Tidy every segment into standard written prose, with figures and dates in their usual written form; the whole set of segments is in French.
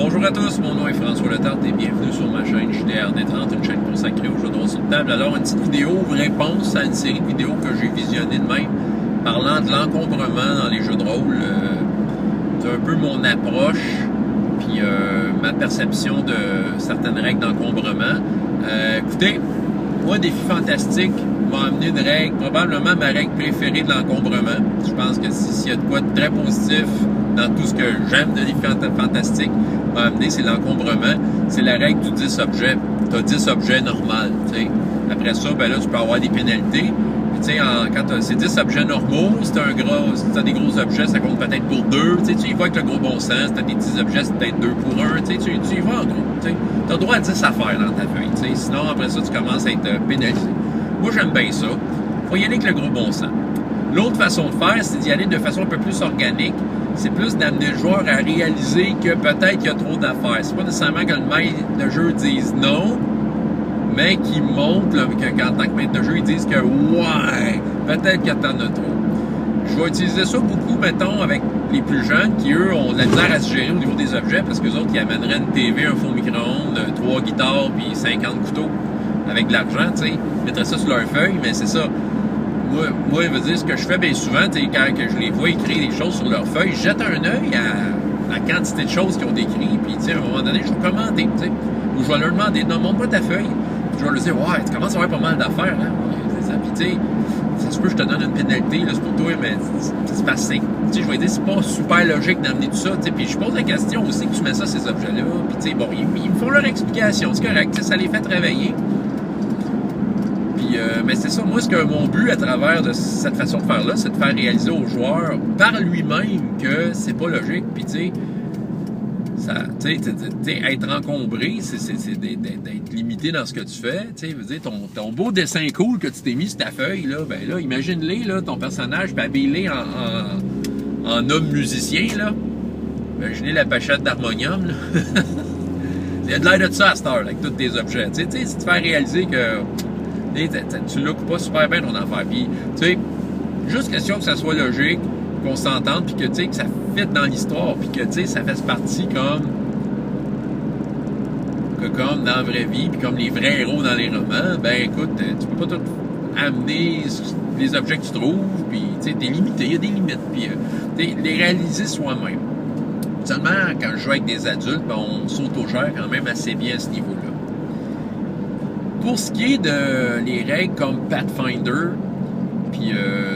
Bonjour à tous, mon nom est François Letarte et bienvenue sur ma chaîne JDRD30, une chaîne consacrée aux jeux de rôle sur table. Alors, une petite vidéo réponse à une série de vidéos que j'ai visionnées de même, parlant de l'encombrement dans les jeux de rôle. C'est un peu mon approche, puis ma perception de certaines règles d'encombrement. Écoutez, moi, Défi Fantastique m'a amené une règle, probablement ma règle préférée de l'encombrement. Je pense que s'il y a de quoi de très positif dans tout ce que j'aime de Défi Fantastique, m'a amené, c'est l'encombrement. C'est la règle du 10 objets. Tu as 10 objets normal, tu sais. Après ça, ben là, tu peux avoir des pénalités. Puis, tu sais, quand c'est 10 objets normaux, si tu as des gros objets, ça compte peut-être pour 2. Tu sais, tu y vas avec le gros bon sens. Si tu as des petits objets, c'est peut-être 2 pour 1. Tu sais, tu y vas en gros. Tu as le droit à 10 affaires dans ta feuille. Tu sais. Sinon, après ça, tu commences à être pénalisé. Moi, j'aime bien ça. Faut y aller avec le gros bon sens. L'autre façon de faire, c'est d'y aller de façon un peu plus organique. C'est plus d'amener le joueur à réaliser que peut-être qu'il y a trop d'affaires. C'est pas nécessairement que le maître de jeu dise non, mais qu'il montre qu'en tant que maître de jeu, ils disent que ouais, peut-être que t'en as trop. Je vais utiliser ça beaucoup, mettons, avec les plus jeunes qui, eux, ont de la misère à se gérer au niveau des objets parce qu'eux autres, ils amèneraient une TV, un four micro-ondes, 3 guitares puis 50 couteaux avec de l'argent, tu sais. Ils mettraient ça sur leur feuille, mais c'est ça. Moi, je veux dire, ce que je fais bien souvent, quand que je les vois écrire des choses sur leur feuille, je jette un œil à la quantité de choses qu'ils ont décrit, puis à un moment donné, je vais commenter, t'sais. Ou je vais leur demander, non, montre-moi ta feuille. Puis je vais leur dire, ouais, tu commences à avoir pas mal d'affaires, hein. C'est ça, puis tu sais, ça se peut que je te donne une pénalité, là, c'est pour toi, mais c'est passé. Tu sais, je vais dire, c'est pas super logique d'amener tout ça, tu sais. Puis je pose la question aussi que tu mets ça, ces objets-là, puis tu sais, bon, ils me font leur explication, c'est correct, ça les fait travailler. Mais c'est ça, moi, mon but à travers de cette façon de faire-là, c'est de faire réaliser au joueur par lui-même que c'est pas logique. Puis, tu sais, être encombré, c'est d'être limité dans ce que tu fais. Tu sais, veux dire, ton beau dessin cool que tu t'es mis sur ta feuille, là, ben là, imagine-les, là, ton personnage, puis habille-les en homme musicien, là. Imaginez la pochette d'harmonium, là. Il y a de l'air de ça à cette heure, là, avec tous tes objets. Tu sais, si tu fais réaliser que tu looks pas super bien ton affaire. Puis, tu sais, juste question que ça soit logique, qu'on s'entende, puis que, tu sais, que ça fit dans l'histoire, puis que, tu sais, ça fasse partie comme dans la vraie vie, puis comme les vrais héros dans les romans, ben, écoute, tu peux pas tout amener les objets que tu trouves, puis, tu sais, t'es limité, il y a des limites, puis, les réaliser soi-même. Seulement, quand je joue avec des adultes, ben, on s'auto-gère quand même assez bien à ce niveau-là. Pour ce qui est de les règles comme Pathfinder puis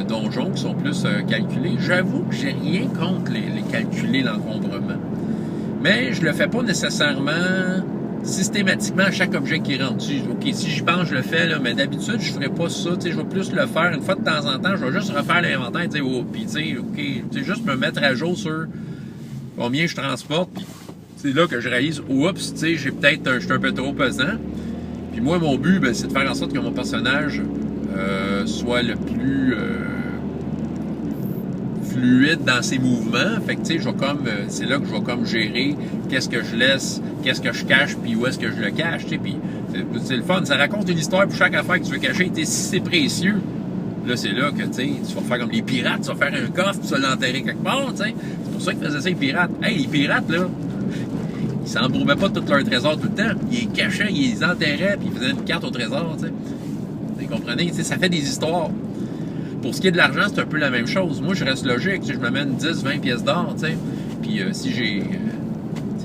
Donjon qui sont plus calculées, j'avoue que j'ai rien contre les calculer l'encombrement. Mais je le fais pas nécessairement systématiquement à chaque objet qui est rendu. OK, si j'y pense, je le fais, là, mais d'habitude, je ferais pas ça. Je vais plus le faire une fois de temps en temps. Je vais juste refaire l'inventaire, puis OK, juste me mettre à jour sur combien je transporte. Puis c'est là que je réalise, oups, je suis un peu trop pesant. Puis moi, mon but, ben, c'est de faire en sorte que mon personnage soit le plus fluide dans ses mouvements. Fait que, tu sais, c'est là que je vais comme gérer qu'est-ce que je laisse, qu'est-ce que je cache, puis où est-ce que je le cache, tu sais. Puis c'est le fun. Ça raconte une histoire pour chaque affaire que tu veux cacher. Si c'est précieux, là, c'est là que, tu sais, tu vas faire comme les pirates, tu vas faire un coffre, tu vas l'enterrer quelque part, tu sais. C'est pour ça qu'ils faisaient ça, les pirates. Hey, les pirates, là, ils s'embourbaient pas tous leurs trésors tout le temps. Ils les cachaient, ils les enterraient, puis ils faisaient une carte au trésor, tu sais. Vous comprenez? Tu sais, ça fait des histoires. Pour ce qui est de l'argent, c'est un peu la même chose. Moi, je reste logique. Tu sais, je me mène 10, 20 pièces d'or, tu sais. Puis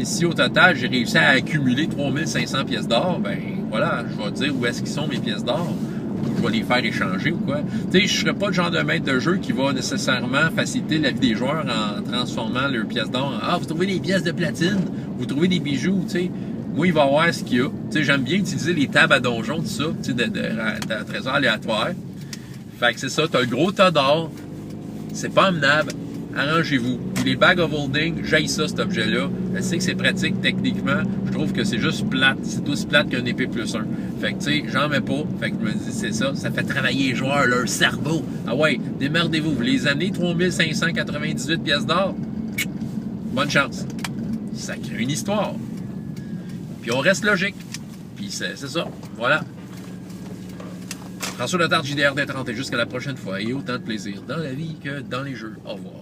si au total, j'ai réussi à accumuler 3500 pièces d'or, ben voilà, je vais dire où est-ce qu'ils sont mes pièces d'or. Je vais les faire échanger ou quoi. Tu sais, je serais pas le genre de maître de jeu qui va nécessairement faciliter la vie des joueurs en transformant leurs pièces d'or en « Ah, vous trouvez des pièces de platine, vous trouvez des bijoux, tu sais. » Moi, il va voir ce qu'il y a. Tu sais, j'aime bien utiliser les tables à donjon, tout ça, tu sais, de trésors aléatoires. Fait que c'est ça, t'as le gros tas d'or, c'est pas amenable, arrangez-vous. Puis les bags of holding, j'haïs ça, cet objet-là. Je sais que c'est pratique techniquement, je trouve que c'est juste plate, c'est aussi plate qu'un épée plus 1. Fait que tu sais, j'en mets pas, fait que je me dis, c'est ça, ça fait travailler les joueurs, leur cerveau. Ah ouais, démerdez-vous, vous les amenez 3598 pièces d'or, bonne chance. Ça crée une histoire. Puis on reste logique. Puis c'est ça, voilà. François Letarte, JDRD30, et jusqu'à la prochaine fois, et autant de plaisir dans la vie que dans les jeux. Au revoir.